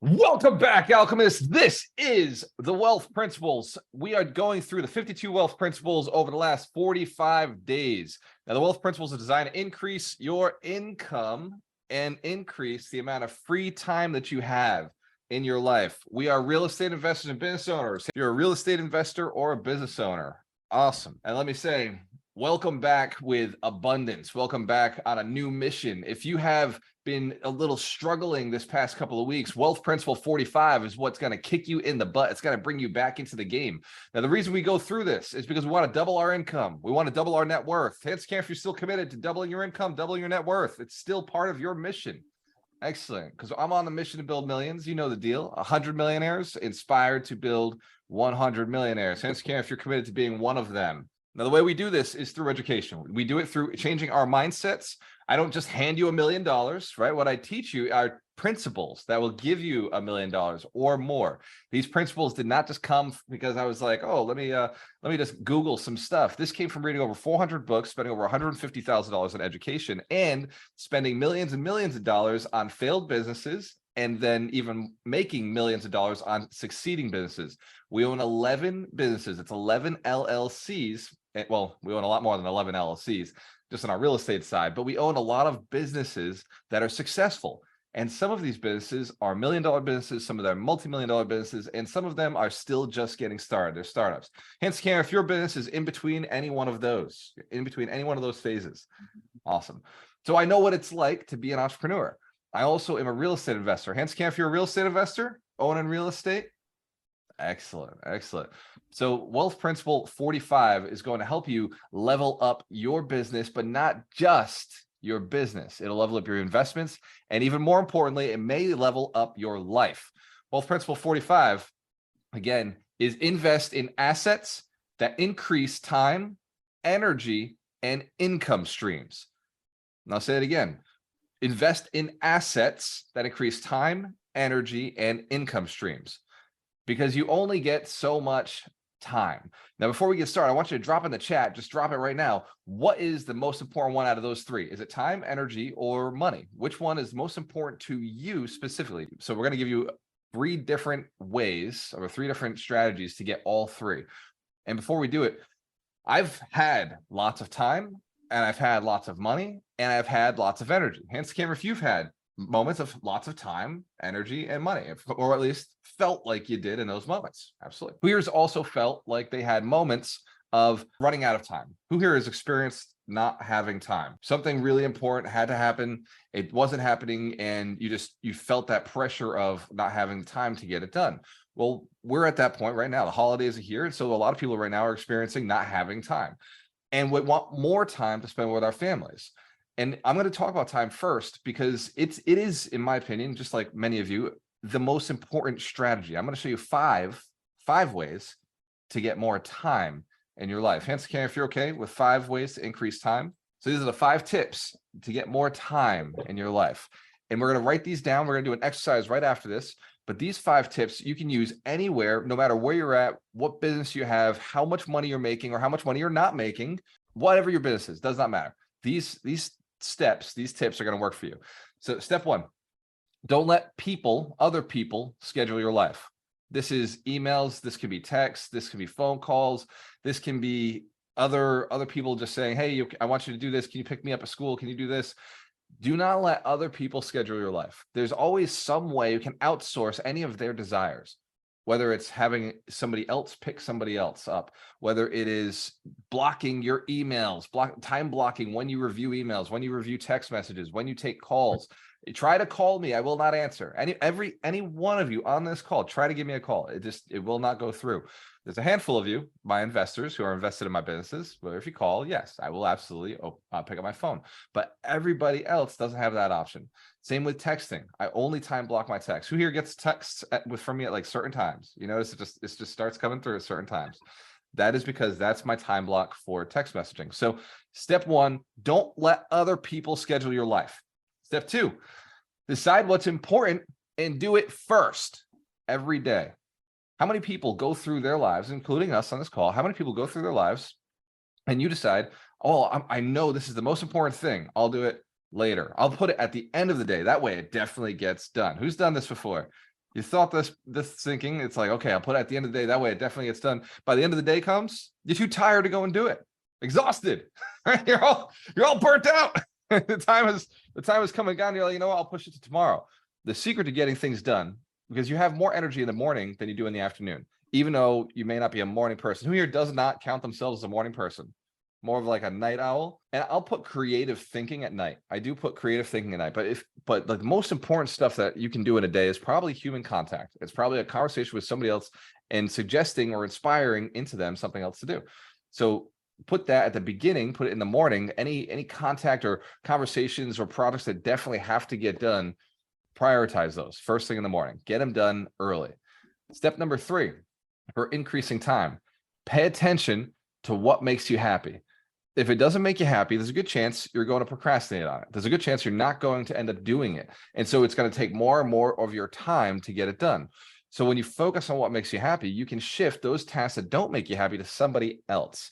Welcome back, alchemists. This is the Wealth Principles. We are going through the 52 Wealth Principles over the last 45 days. Now, the Wealth Principles are designed to increase your income and increase the amount of free time that you have in your life. We are real estate investors and business owners. If you're a real estate investor or a business owner, awesome. And let me say, welcome back with abundance. Welcome back on a new mission. If you have been a little struggling this past couple of weeks, Wealth Principle 45 is what's going to kick you in the butt. It's going to bring you back into the game. Now, the reason we go through this is because we want to double our income. We want to double our net worth. Hence, if you're still committed to doubling your income, doubling your net worth, it's still part of your mission. Excellent. Because I'm on the mission to build millions. You know the deal. 100 millionaires inspired to build 100 millionaires. Hence, if you're committed to being one of them. Now, the way we do this is through education. We do it through changing our mindsets. I don't just hand you $1 million, right? What I teach you are principles that will give you $1 million or more. These principles did not just come because I was like, oh, let me just Google some stuff. This came from reading over 400 books, spending over $150,000 in education, and spending millions and millions of dollars on failed businesses, and then even making millions of dollars on succeeding businesses. We own 11 businesses. It's 11 LLCs. Well, we own a lot more than 11 LLCs just on our real estate side, but we own a lot of businesses that are successful. And some of these businesses are $1 million businesses, some of them multi-million-dollar businesses, and some of them are still just getting started. They're startups. Hence, if your business is in between any one of those, phases, awesome. So I know what it's like to be an entrepreneur. I also am a real estate investor. Hence, if you're a real estate investor, owning real estate, excellent, excellent. So Wealth Principle 45 is going to help you level up your business, but not just your business. It'll level up your investments. And even more importantly, it may level up your life. Wealth Principle 45, again, is invest in assets that increase time, energy, and income streams. And I'll say it again. Invest in assets that increase time, energy, and income streams, because you only get so much time. Now, before we get started, I want you to drop in the chat, just drop it right now. What is the most important one out of those three? Is it time, energy, or money? Which one is most important to you specifically? So we're going to give you 3 different ways or 3 different strategies to get all 3. And before we do it, I've had lots of time, and I've had lots of money, and I've had lots of energy. Hence, if you've had moments of lots of time, energy, and money, or at least felt like you did in those moments. Absolutely. Who here's also felt like they had moments of running out of time? Who here has experienced not having time? Something really important had to happen. It wasn't happening, and you felt that pressure of not having time to get it done. Well, we're at that point right now. The holidays are here, and so a lot of people right now are experiencing not having time, and we want more time to spend with our families. And I'm going to talk about time first because it is, in my opinion, just like many of you, the most important strategy. I'm going to show you five ways to get more time in your life. Hence, if you're okay with 5 ways to increase time. So these are the 5 tips to get more time in your life. And we're going to write these down. We're going to do an exercise right after this. But these 5 tips you can use anywhere, no matter where you're at, what business you have, how much money you're making, or how much money you're not making, whatever your business is, does not matter. These tips are going to work for you. So step 1, don't let other people schedule your life. This is emails. This could be texts. This could be phone calls. This can be other people just saying, hey, I want you to do this. Can you pick me up at school? Can you do this? Do not let other people schedule your life. There's always some way you can outsource any of their desires. Whether it's having somebody else pick somebody else up, whether it is blocking your emails, time blocking when you review emails, when you review text messages, when you take calls. Try to call me. I will not answer. Any one of you on this call, try to give me a call. It will not go through. There's a handful of you, my investors, who are invested in my businesses. But if you call, yes, I will absolutely pick up my phone. But everybody else doesn't have that option. Same with texting. I only time block my texts. Who here gets texts from me at like certain times? You notice it just starts coming through at certain times. That is because that's my time block for text messaging. So step 1, don't let other people schedule your life. Step 2, decide what's important and do it first every day. How many people go through their lives, including us on this call, how many people go through their lives and you decide, oh, I know this is the most important thing. I'll do it later. I'll put it at the end of the day. That way it definitely gets done. Who's done this before? You thought this thinking, it's like, okay, I'll put it at the end of the day. That way it definitely gets done. By the end of the day comes, you're too tired to go and do it. Exhausted. You're all burnt out. the time is coming down. You're like, you know what? I'll push it to tomorrow. The secret to getting things done, because you have more energy in the morning than you do in the afternoon, even though you may not be a morning person. Who here does not count themselves as a morning person? More of like a night owl. And I'll put creative thinking at night. I do put creative thinking at night, but the most important stuff that you can do in a day is probably human contact. It's probably a conversation with somebody else and suggesting or inspiring into them something else to do. So put that at the beginning, put it in the morning. Any contact or conversations or projects that definitely have to get done, prioritize those first thing in the morning. Get them done early. Step number 3 for increasing time, pay attention to what makes you happy. If it doesn't make you happy, there's a good chance you're going to procrastinate on it. There's a good chance you're not going to end up doing it. And so it's going to take more and more of your time to get it done. So when you focus on what makes you happy, you can shift those tasks that don't make you happy to somebody else.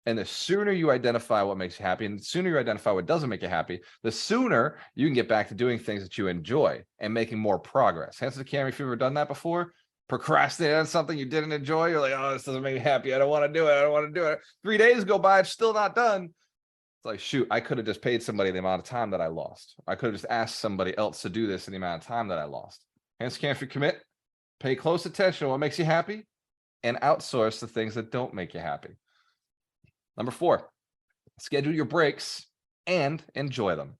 And the sooner you identify what makes you happy and the sooner you identify what doesn't make you happy, the sooner you can get back to doing things that you enjoy and making more progress. Hands to the camera if you've ever done that before. Procrastinate on something you didn't enjoy. You're like, oh, this doesn't make me happy. I don't want to do it. I don't want to do it. 3 days go by, it's still not done. It's like, shoot, I could have just paid somebody the amount of time that I lost. I could have just asked somebody else to do this in the amount of time that I lost. Hence, can't you commit? Pay close attention to what makes you happy and outsource the things that don't make you happy. Number 4, schedule your breaks and enjoy them.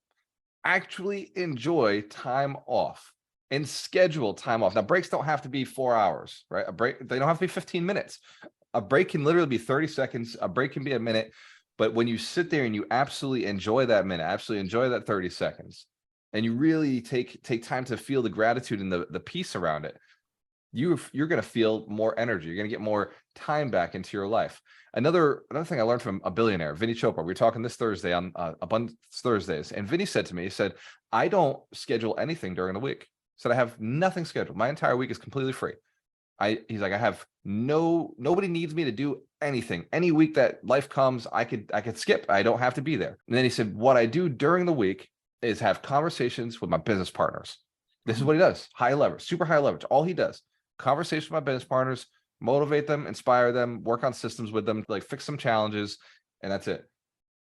Actually enjoy time off. And schedule time off. Now, breaks don't have to be 4 hours, right? A break, they don't have to be 15 minutes. A break can literally be 30 seconds. A break can be a minute. But when you sit there and you absolutely enjoy that minute, absolutely enjoy that 30 seconds, and you really take time to feel the gratitude and the peace around it, you're going to feel more energy. You're going to get more time back into your life. Another thing I learned from a billionaire, Vinny Chopra. We were talking this Thursday on Abundance Thursdays, and Vinny said to me, he said, I don't schedule anything during the week. Said I have nothing scheduled. My entire week is completely free. He's like, I have nobody needs me to do anything. Any week that life comes, I could skip. I don't have to be there. And then he said, what I do during the week is have conversations with my business partners. This is what he does. High leverage, super high leverage. All he does, conversation with my business partners, motivate them, inspire them, work on systems with them, like fix some challenges, and that's it.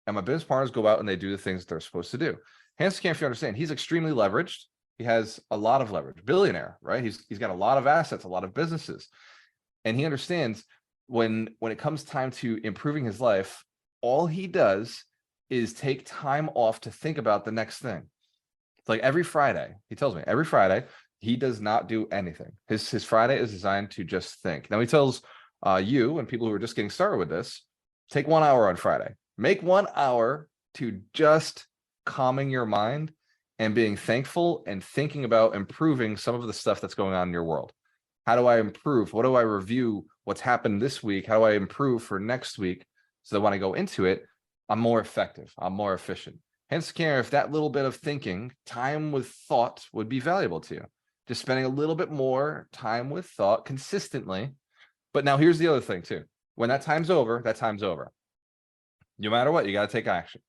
And my business partners go out and they do the things they're supposed to do. Hans can't, if you understand, he's extremely leveraged. He has a lot of leverage, billionaire, right? He's got a lot of assets, a lot of businesses. And he understands when it comes time to improving his life, all he does is take time off to think about the next thing. It's like every Friday, he tells me every Friday, he does not do anything. His Friday is designed to just think. Now he tells you and people who are just getting started with this, take 1 hour on Friday, make 1 hour to just calming your mind and being thankful and thinking about improving some of the stuff that's going on in your world. How do I improve? What do I review? What's happened this week? How do I improve for next week? So that when I go into it, I'm more effective. I'm more efficient. Hence, care if that little bit of thinking, time with thought would be valuable to you. Just spending a little bit more time with thought consistently. But now here's the other thing too. When that time's over, that time's over. No matter what, you got to take action.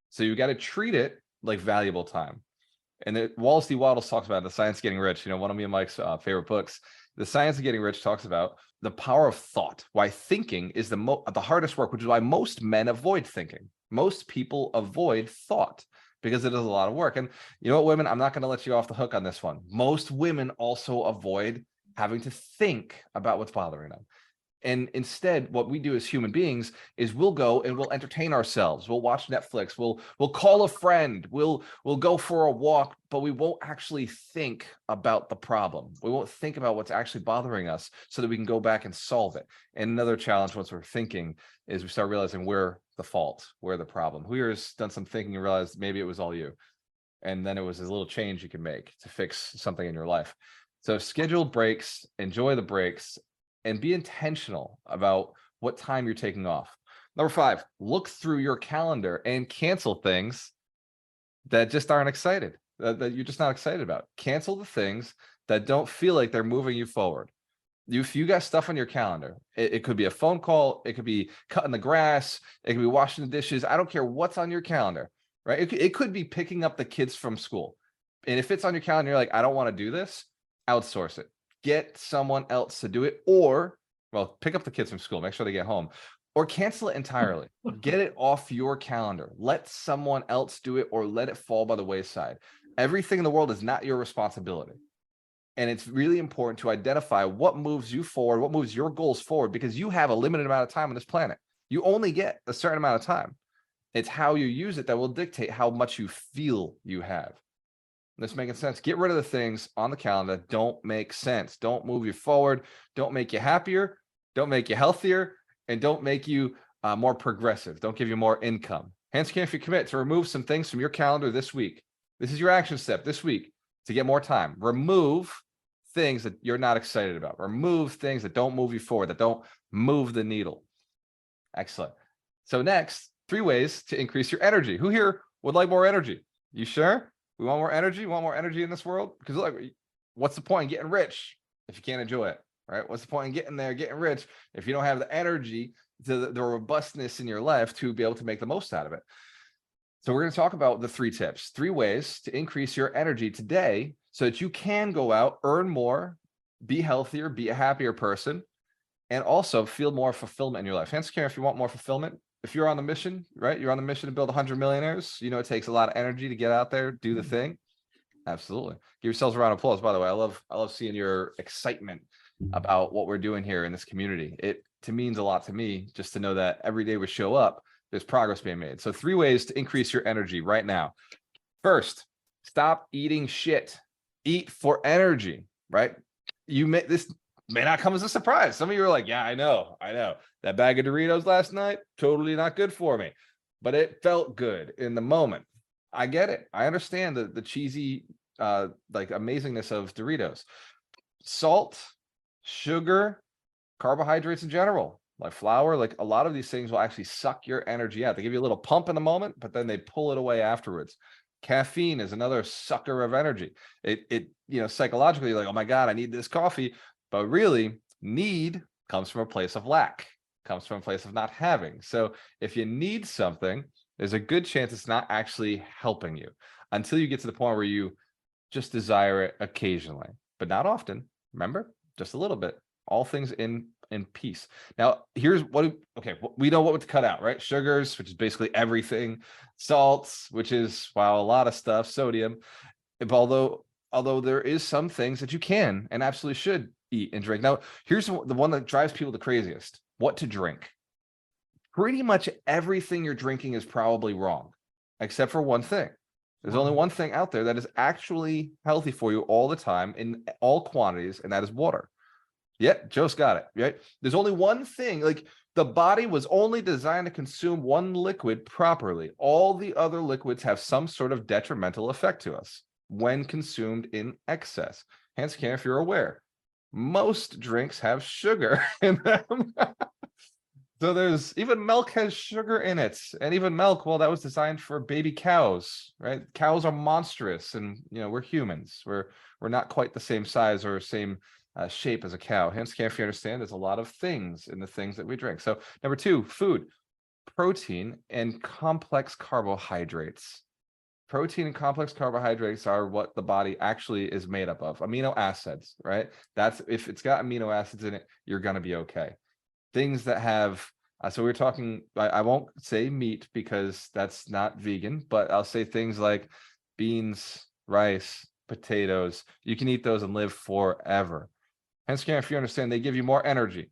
So you got to treat it like valuable time. And Wallace D. Wattles talks about The Science of Getting Rich, one of me and Mike's favorite books. The Science of Getting Rich talks about the power of thought, why thinking is the hardest work, which is why most men avoid thinking. Most people avoid thought because it is a lot of work. And you know what, women, I'm not going to let you off the hook on this one. Most women also avoid having to think about what's bothering them. And instead, what we do as human beings is we'll go and we'll entertain ourselves. We'll watch Netflix. We'll call a friend. We'll go for a walk, but we won't actually think about the problem. We won't think about what's actually bothering us so that we can go back and solve it. And another challenge once we're thinking is we start realizing we're the fault, we're the problem. Who here has done some thinking and realized maybe it was all you? And then it was a little change you can make to fix something in your life. So schedule breaks, enjoy the breaks, and be intentional about what time you're taking off. Number 5, look through your calendar and cancel things that just aren't excited, that you're just not excited about. Cancel the things that don't feel like they're moving you forward. If you got stuff on your calendar, it could be a phone call, it could be cutting the grass, it could be washing the dishes. I don't care what's on your calendar, right? It could be picking up the kids from school. And if it's on your calendar, you're like, I don't want to do this, outsource it. Get someone else to do it, or, well, pick up the kids from school, make sure they get home, or cancel it entirely. Get it off your calendar. Let someone else do it, or let it fall by the wayside. Everything in the world is not your responsibility. And it's really important to identify what moves you forward, what moves your goals forward, because you have a limited amount of time on this planet. You only get a certain amount of time. It's how you use it that will dictate how much you feel you have. This making sense? Get rid of the things on the calendar that don't make sense. Don't move you forward. Don't make you happier. Don't make you healthier. And don't make you more progressive. Don't give you more income. Hence, if you commit to remove some things from your calendar this week. This is your action step this week to get more time. Remove things that you're not excited about. Remove things that don't move you forward, that don't move the needle. Excellent. So next, 3 ways to increase your energy. Who here would like more energy? You sure? We want more energy? We want more energy in this world? Because look, what's the point in getting rich if you can't enjoy it, right? What's the point in getting there, getting rich, if you don't have the energy, the robustness in your life to be able to make the most out of it? So we're going to talk about the 3 tips, 3 ways to increase your energy today so that you can go out, earn more, be healthier, be a happier person, and also feel more fulfillment in your life. Hands care if you want more fulfillment. If you're on the mission, right? You're on the mission to build 100 millionaires. You know, it takes a lot of energy to get out there, do the thing. Absolutely. Give yourselves a round of applause. By the way, I love seeing your excitement about what we're doing here in this community. It means a lot to me just to know that every day we show up, there's progress being made. So 3 ways to increase your energy right now. First, stop eating shit. Eat for energy, right? This may not come as a surprise. Some of you are like, yeah, I know. That bag of Doritos last night, totally not good for me, but it felt good in the moment. I get it. I understand the cheesy, like amazingness of Doritos. Salt, sugar, carbohydrates in general, like flour, like a lot of these things will actually suck your energy out. They give you a little pump in the moment, but then they pull it away afterwards. Caffeine is another sucker of energy. It psychologically, like, oh my God, I need this coffee. But really, need comes from a place of lack, comes from a place of not having. So if you need something, there's a good chance it's not actually helping you until you get to the point where you just desire it occasionally, but not often. Remember, just a little bit. All things in peace. Now, here's we know what to cut out, right? Sugars, which is basically everything. Salts, which is, wow, a lot of stuff. Sodium. Although there is some things that you can and absolutely should eat and drink. Now, here's the one that drives people the craziest. What to drink. Pretty much everything you're drinking is probably wrong, except for one thing. There's only one thing out there that is actually healthy for you all the time in all quantities, and that is water. Yep, Joe's got it, right? There's only one thing, like the body was only designed to consume one liquid properly. All the other liquids have some sort of detrimental effect to us when consumed in excess. Hence, if you're aware, most drinks have sugar in them. So there's even milk has sugar in it, and even milk, well, that was designed for baby cows, right? Cows are monstrous, and we're humans. We're not quite the same size or same shape as a cow. Hence, if you understand, there's a lot of things in the things that we drink. So number 2, food, protein and complex carbohydrates. Protein and complex carbohydrates are what the body actually is made up of. Amino acids, right? That's if it's got amino acids in it, you're going to be okay. Things that have, so we're talking, I won't say meat because that's not vegan, but I'll say things like beans, rice, potatoes. You can eat those and live forever. Hence, if you understand, they give you more energy.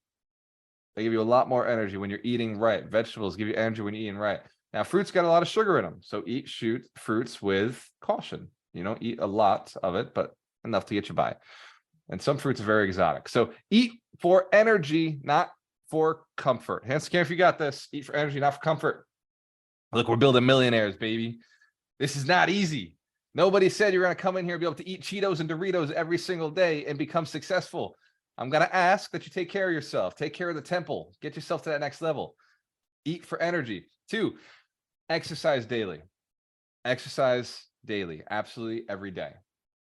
They give you a lot more energy when you're eating right. Vegetables give you energy when you're eating right. Now, fruits got a lot of sugar in them, so eat fruits with caution. Don't eat a lot of it, but enough to get you by. And some fruits are very exotic. So eat for energy, not for comfort. Hence, if you got this, eat for energy, not for comfort. Look, we're building millionaires, baby. This is not easy. Nobody said you're going to come in here and be able to eat Cheetos and Doritos every single day and become successful. I'm going to ask that you take care of yourself. Take care of the temple. Get yourself to that next level. Eat for energy. 2, exercise daily. Exercise daily. Absolutely every day.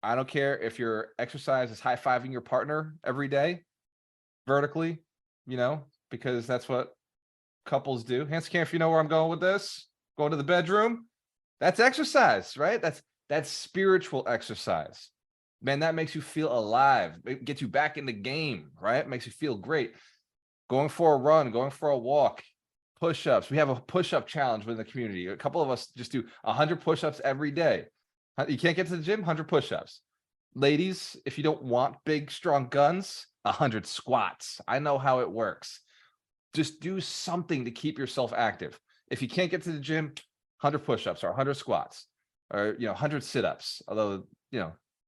I don't care if your exercise is high-fiving your partner every day, vertically, because that's what couples do. Hence, if you know where I'm going with this, going to the bedroom, That's exercise, right? That's spiritual exercise. Man, that makes you feel alive. It gets you back in the game, right? It makes you feel great. Going for a run, going for a walk, push-ups. We have a push-up challenge within the community. A couple of us just do 100 push-ups every day. You can't get to the gym, 100 push-ups. Ladies, if you don't want big, strong guns, 100 squats. I know how it works. Just do something to keep yourself active. If you can't get to the gym, 100 push-ups or 100 squats or 100 sit-ups. Although,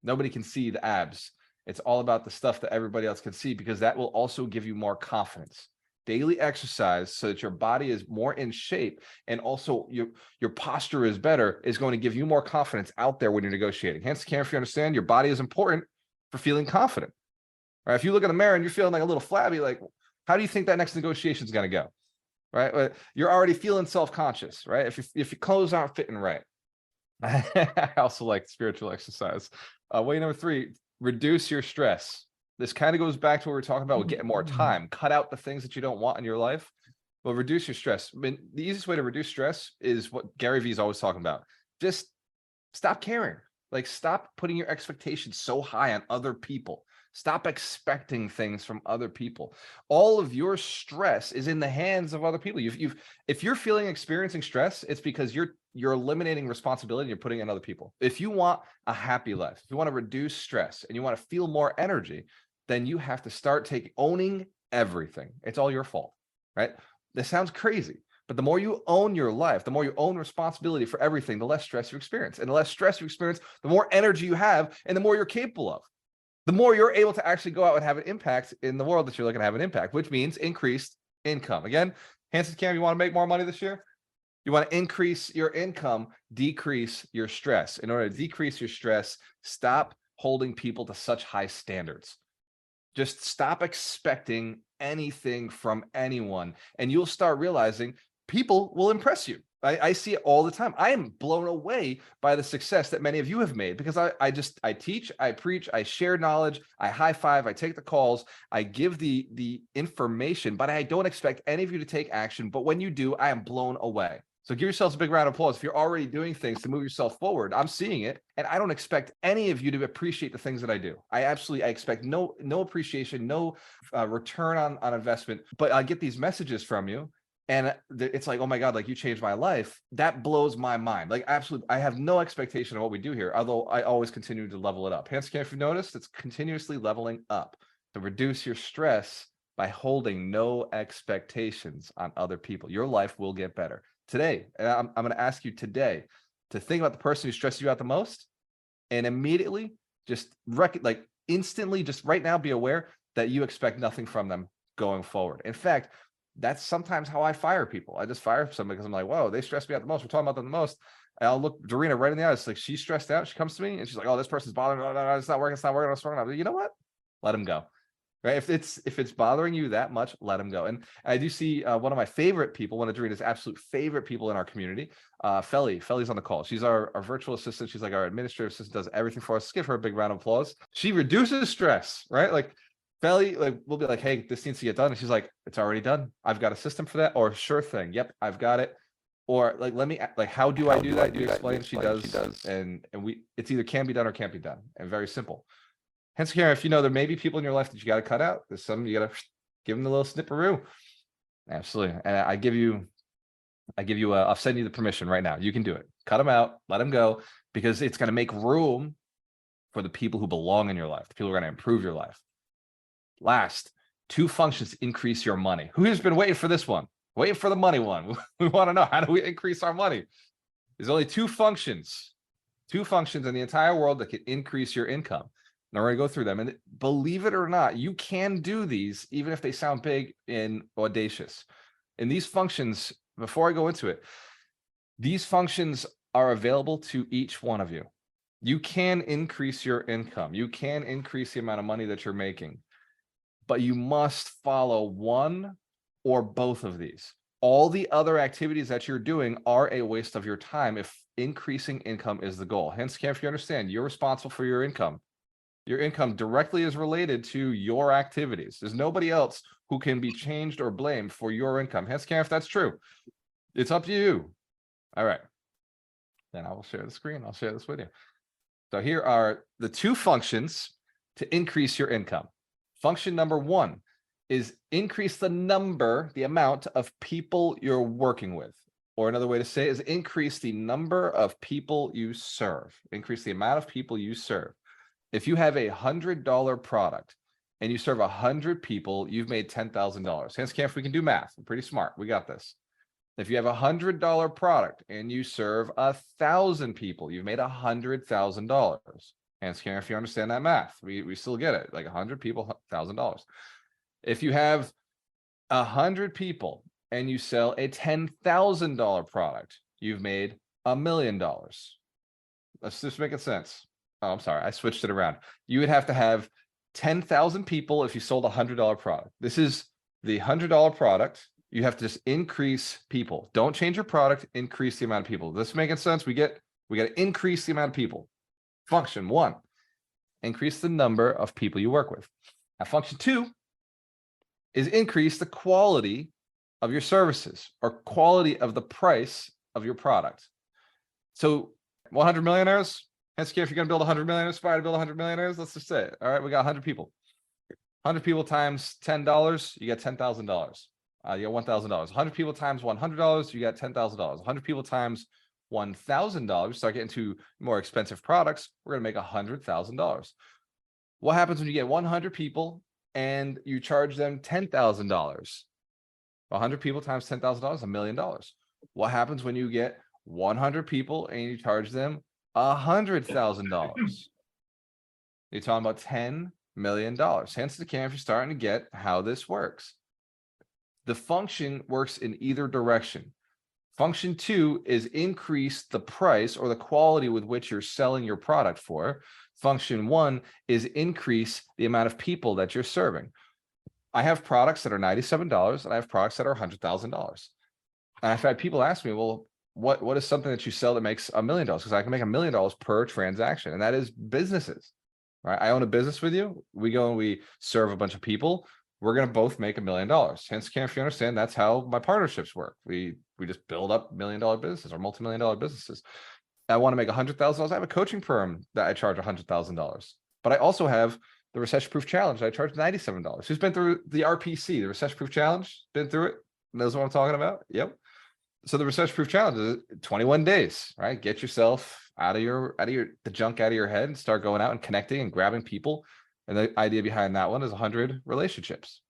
nobody can see the abs. It's all about the stuff that everybody else can see, because that will also give you more confidence. Daily exercise so that your body is more in shape, and also your posture is better, is going to give you more confidence out there when you're negotiating. Hence, if you understand, your body is important for feeling confident. Right? If you look in the mirror and you're feeling like a little flabby, like, how do you think that next negotiation is going to go? Right? You're already feeling self-conscious, right? If your clothes aren't fitting right. I also like spiritual exercise. Way number 3, reduce your stress. This kind of goes back to what we were talking about with getting more time. Cut out the things that you don't want in your life. Well, reduce your stress. I mean, the easiest way to reduce stress is what Gary Vee is always talking about. Just stop caring. Like, stop putting your expectations so high on other people. Stop expecting things from other people. All of your stress is in the hands of other people. If you're experiencing stress, it's because you're eliminating responsibility and you're putting it in other people. If you want a happy life, if you want to reduce stress and you want to feel more energy, then you have to start owning everything. It's all your fault, right? This sounds crazy, but the more you own your life, the more you own responsibility for everything, the less stress you experience. And the less stress you experience, the more energy you have, and the more you're capable of. The more you're able to actually go out and have an impact in the world that you're looking to have an impact, which means increased income. Again, Hanson Cam, you want to make more money this year? You want to increase your income, decrease your stress. In order to decrease your stress, stop holding people to such high standards. Just stop expecting anything from anyone, and you'll start realizing people will impress you. I see it all the time. I am blown away by the success that many of you have made, because I teach, I preach, I share knowledge, I high five, I take the calls, I give the information, but I don't expect any of you to take action. But when you do, I am blown away. So give yourselves a big round of applause. If you're already doing things to move yourself forward, I'm seeing it, and I don't expect any of you to appreciate the things that I do. I expect no appreciation, no return on investment, but I get these messages from you. And it's like, oh my God, like, you changed my life. That blows my mind. Like, absolutely, I have no expectation of what we do here, although I always continue to level it up. Handscan, if you noticed, it's continuously leveling up to reduce your stress by holding no expectations on other people. Your life will get better. Today, and I'm going to ask you today to think about the person who stresses you out the most, and immediately just instantly, just right now, be aware that you expect nothing from them going forward. In fact, that's sometimes how I fire people. I just fire somebody because I'm like, whoa, they stress me out the most. We're talking about them the most. And I'll look Dorina right in the eyes. Like, she's stressed out. She comes to me and she's like, oh, this person's bothering me. It's not working. It's not working. It's not working. You know what? Let them go. Right? If it's bothering you that much, let them go. And I do see one of my favorite people, one of Dorina's absolute favorite people in our community, Feli's on the call. She's our virtual assistant. She's like our administrative assistant, does everything for us. Let's give her a big round of applause. She reduces stress, right? Like, Felly, we'll be like, hey, this needs to get done. And she's like, it's already done. I've got a system for that. Or sure thing. Yep, I've got it. Or how do I do that? You explain. She does. And it's either can be done or can't be done. And very simple. Hence, here, if you know there may be people in your life that you got to cut out, there's some you got to give them a little snipperoo. Absolutely. And I'll send you the permission right now. You can do it. Cut them out, let them go, because it's going to make room for the people who belong in your life, the people who are going to improve your life. Last, 2 functions to increase your money. Who has been waiting for this one? Waiting for the money one. We want to know, how do we increase our money? There's only 2 functions in the entire world that can increase your income. Now we're going to go through them. And believe it or not, you can do these even if they sound big and audacious. And these functions, before I go into it, these functions are available to each one of you. You can increase your income. You can increase the amount of money that you're making, but you must follow one or both of these. All the other activities that you're doing are a waste of your time if increasing income is the goal. Hence, if you understand, you're responsible for your income. Your income directly is related to your activities. There's nobody else who can be changed or blamed for your income. Hence, if that's true, it's up to you. All right. then I will share the screen. I'll share this with you. So here are the two functions to increase your income. Function number one is increase the amount of people you're working with. Or another way to say it is increase the number of people you serve. Increase the amount of people you serve. If you have a $100 product and you serve 100 people, you've made $10,000. Hands camp, we can do math. We're pretty smart. We got this. If you have a $100 product and you serve 1,000 people, you've made $100,000. Hands camp, if you understand that math, we still get it. Like 100 people, $1,000. If you have 100 people and you sell a $10,000 product, you've made $1 million. Let's just make it sense. Oh, I'm sorry, I switched it around. You would have to have 10,000 people if you sold a $100 product. This is the $100 product. You have to just increase people. Don't change your product, increase the amount of people. This is making sense. We got to increase the amount of people. Function one, increase the number of people you work with. Now, function two is increase the quality of your services or quality of the price of your product. So 100 millionaires, if you're going to build 100 millionaires, aspire to build 100 millionaires, let's just say it. All right, we got 100 people. 100 people times $10, you get $10,000. You got $1,000. 100 people times $100, you got $10,000. 100 people times $1,000, start getting to more expensive products, we're going to make $100,000. What happens when you get 100 people and you charge them $10,000? 100 people times $10,000, $1 million. What happens when you get 100 people and you charge them $100,000? You're talking about $10 million. Hence the camp, you're starting to get how this works. The function works in either direction. Function two is increase the price or the quality with which you're selling your product for. Function one is increase the amount of people that you're serving. I have products that are $97 and I have products that are $100,000. And I've had people ask me, well, what is something that you sell that makes $1 million? Because I can make $1 million per transaction, and that is businesses, right? I own a business with you. We go and we serve a bunch of people. We're going to both make $1 million. Hence, if you understand, that's how my partnerships work. We just build up $1 million businesses or multi-million-dollar businesses. I want to make $100,000. I have a coaching firm that I charge $100,000, but I also have the Recession Proof Challenge. I charge $97. Who's been through the RPC, the Recession Proof Challenge? Been through it? Knows what I'm talking about? Yep. So the Recession Proof Challenge is 21 days, right? Get yourself out of the junk out of your head and start going out and connecting and grabbing people. And the idea behind that one is 100 relationships,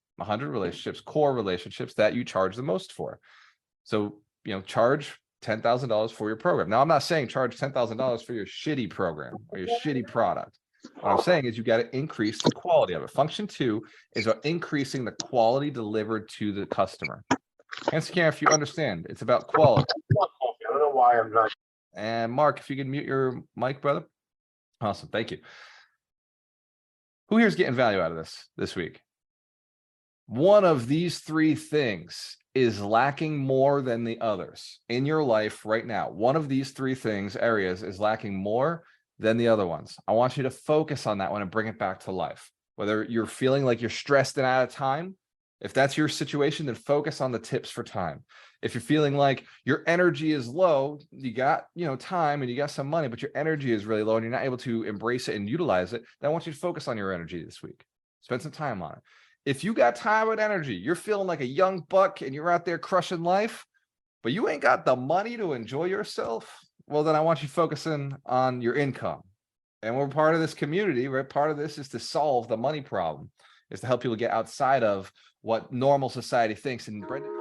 core relationships that you charge the most for. So, charge $10,000 for your program. Now, I'm not saying charge $10,000 for your shitty program or your shitty product. What I'm saying is you got to increase the quality of it. Function two is about increasing the quality delivered to the customer. And if you understand, it's about quality. I don't know why I'm not. And Mark, if you can mute your mic, brother. Awesome. Thank you. Who here is getting value out of this week? One of these three things is lacking more than the others in your life right now. One of these three areas is lacking more than the other ones. I want you to focus on that one and bring it back to life. Whether you're feeling like you're stressed and out of time, if that's your situation, then focus on the tips for time. If you're feeling like your energy is low, you got, time and you got some money, but your energy is really low and you're not able to embrace it and utilize it, then I want you to focus on your energy this week. Spend some time on it. If you got time and energy, you're feeling like a young buck and you're out there crushing life, but you ain't got the money to enjoy yourself, well, then I want you focusing on your income. And we're part of this community, right? Part of this is to solve the money problem, is to help people get outside of what normal society thinks. And Brendan